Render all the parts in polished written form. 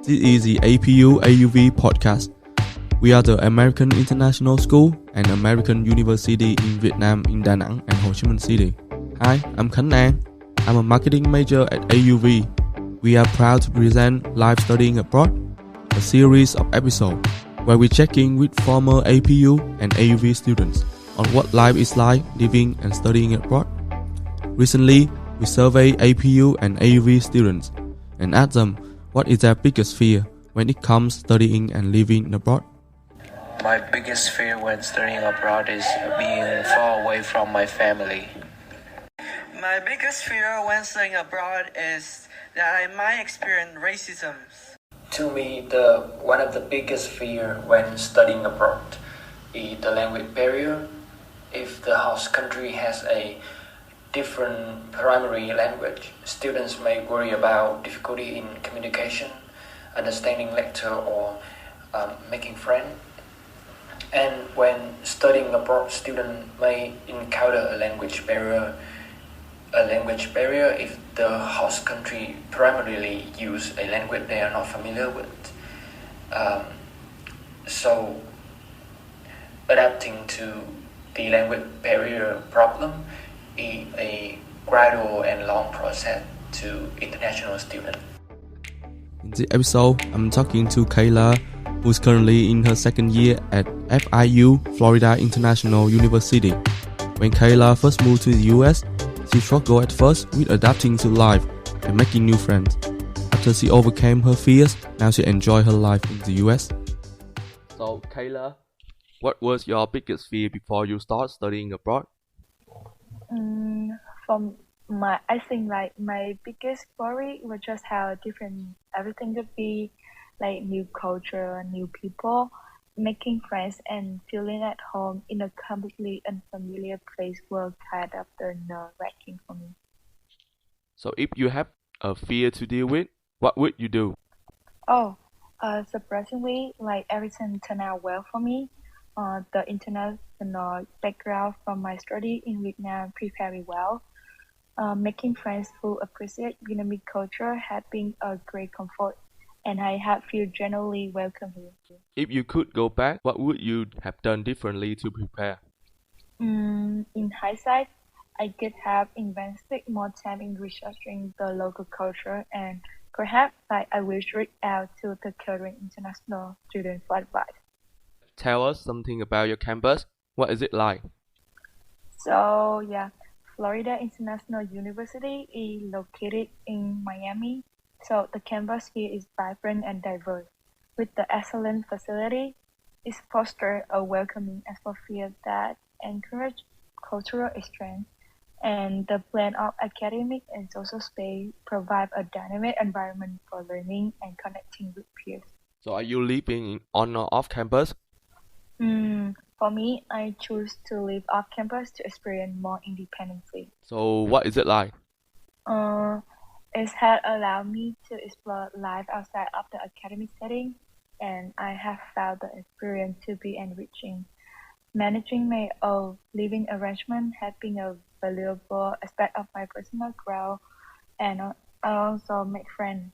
This is the APU AUV podcast. We are the American International School and American University in Vietnam-Danang and Ho Chi Minh City. Hi, I'm Khánh An. I'm a marketing major at AUV. We are proud to present Live Studying Abroad, a series of episodes where we check in with former APU and AUV students on what life is like living and studying abroad. Recently, we surveyed APU and AUV students and asked them what is their biggest fear when it comes studying and living abroad. My biggest fear when studying abroad is being far away from my family. My biggest fear when studying abroad is that I might experience racism. To me, one of the biggest fear when studying abroad is the language barrier. If the host country has a different primary language, students may worry about difficulty in communication, understanding lecture, or making friends. And when studying abroad, students may encounter a language barrier if the host country primarily use a language they are not familiar with. So adapting to the language barrier problem is a gradual and long process to international students. In this episode, I'm talking to Kayla, who's currently in her second year at FIU, Florida International University. When Kayla first moved to the US, she struggled at first with adapting to life and making new friends. After she overcame her fears, now she enjoys her life in the US. So, Kayla, what was your biggest fear before you start studying abroad? I think my biggest worry was just how different everything could be, like new culture, new people, making friends, and feeling at home in a completely unfamiliar place were kind of the nerve-wracking for me. So if you have a fear to deal with, what would you do? Surprisingly, everything turned out well for me. The international background from my study in Vietnam prepared me well. Making friends who appreciate Vietnamese culture had been a great comfort, and I have feel generally welcome here. If you could go back, what would you have done differently to prepare? In hindsight, I could have invested more time in researching the local culture, and perhaps I will reach out to the current international students for advice. Tell us something about your campus. What is it like? So Florida International University is located in Miami. So the campus here is vibrant and diverse. With the excellent facility, it fosters a welcoming atmosphere that encourages cultural exchange, and the blend of academic and social space provide a dynamic environment for learning and connecting with peers. So are you living on or off campus? For me, I choose to live off campus to experience more independently. So what is it like? It has allowed me to explore life outside of the academic setting, and I have found the experience to be enriching. Managing my own living arrangement has been a valuable aspect of my personal growth, and I also make friends.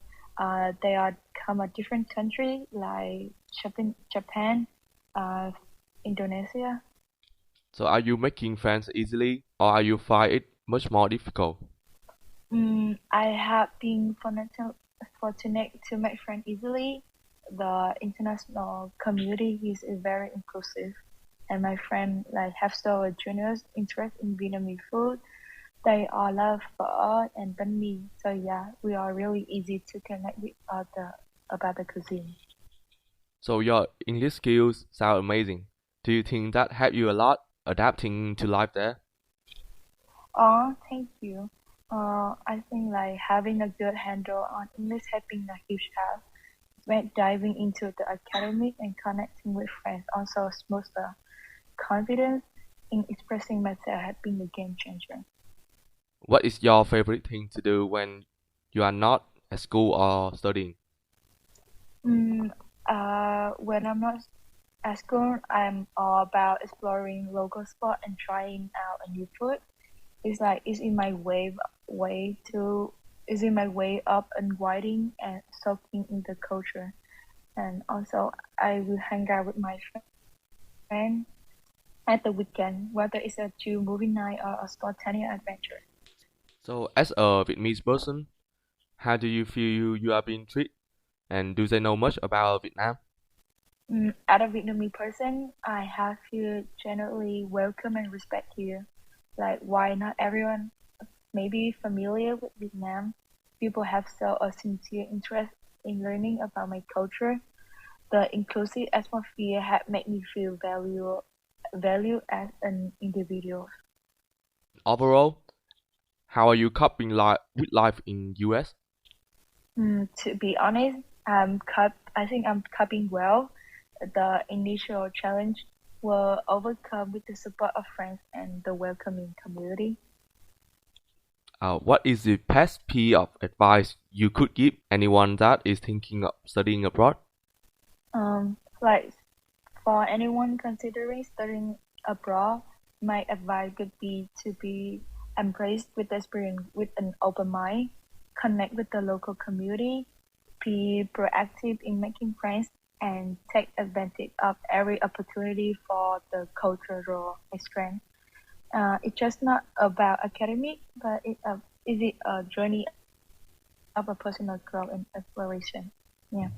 They are come a different country like Japan, Indonesia. So are you making friends easily, or are you find it much more difficult? I have been fortunate to make friends easily. The international community is very inclusive, and my friends have so a generous interest in Vietnamese food. They all love pho and banh mi. So we are really easy to connect with other about the cuisine. So your English skills sound amazing. Do you think that helped you a lot adapting to life there? Thank you. I think having a good handle on English has been a huge help. When diving into the academic and connecting with friends also smoother. Confidence in expressing myself has been a game changer. What is your favorite thing to do when you are not at school or studying? When I'm not at school, I'm all about exploring local sport and trying out a new food. It's in my way to easing my way up unwinding and soaking in the culture. And also, I will hang out with my friends at the weekend, whether it's a chill movie night or a spontaneous adventure. So, as a Vietnamese person, how do you feel you are being treated? And do they know much about Vietnam? As a Vietnamese person, I have feel generally welcome and respect here. Like, why not everyone may be familiar with Vietnam, people have so a sincere interest in learning about my culture. The inclusive atmosphere had made me feel valued as an individual. Overall, how are you coping with life in US? To be honest, I think I'm coping well. The initial challenge were overcome with the support of friends and the welcoming community. What is the best piece of advice you could give anyone that is thinking of studying abroad? Like for anyone considering studying abroad, my advice would be to be embraced with the experience with an open mind, connect with the local community, be proactive in making friends, and take advantage of every opportunity for the cultural exchange. It's just not about academic, but is it a journey of a personal growth and exploration. Yeah.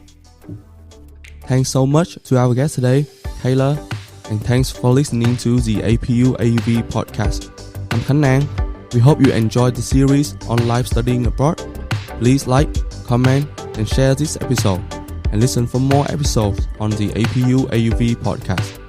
Thanks so much to our guest today, Taylor, and thanks for listening to the APU AUV podcast. I'm Khánh Nang. We hope you enjoyed the series on life studying abroad. Please like, comment, and share this episode, and listen for more episodes on the APU AUV podcast.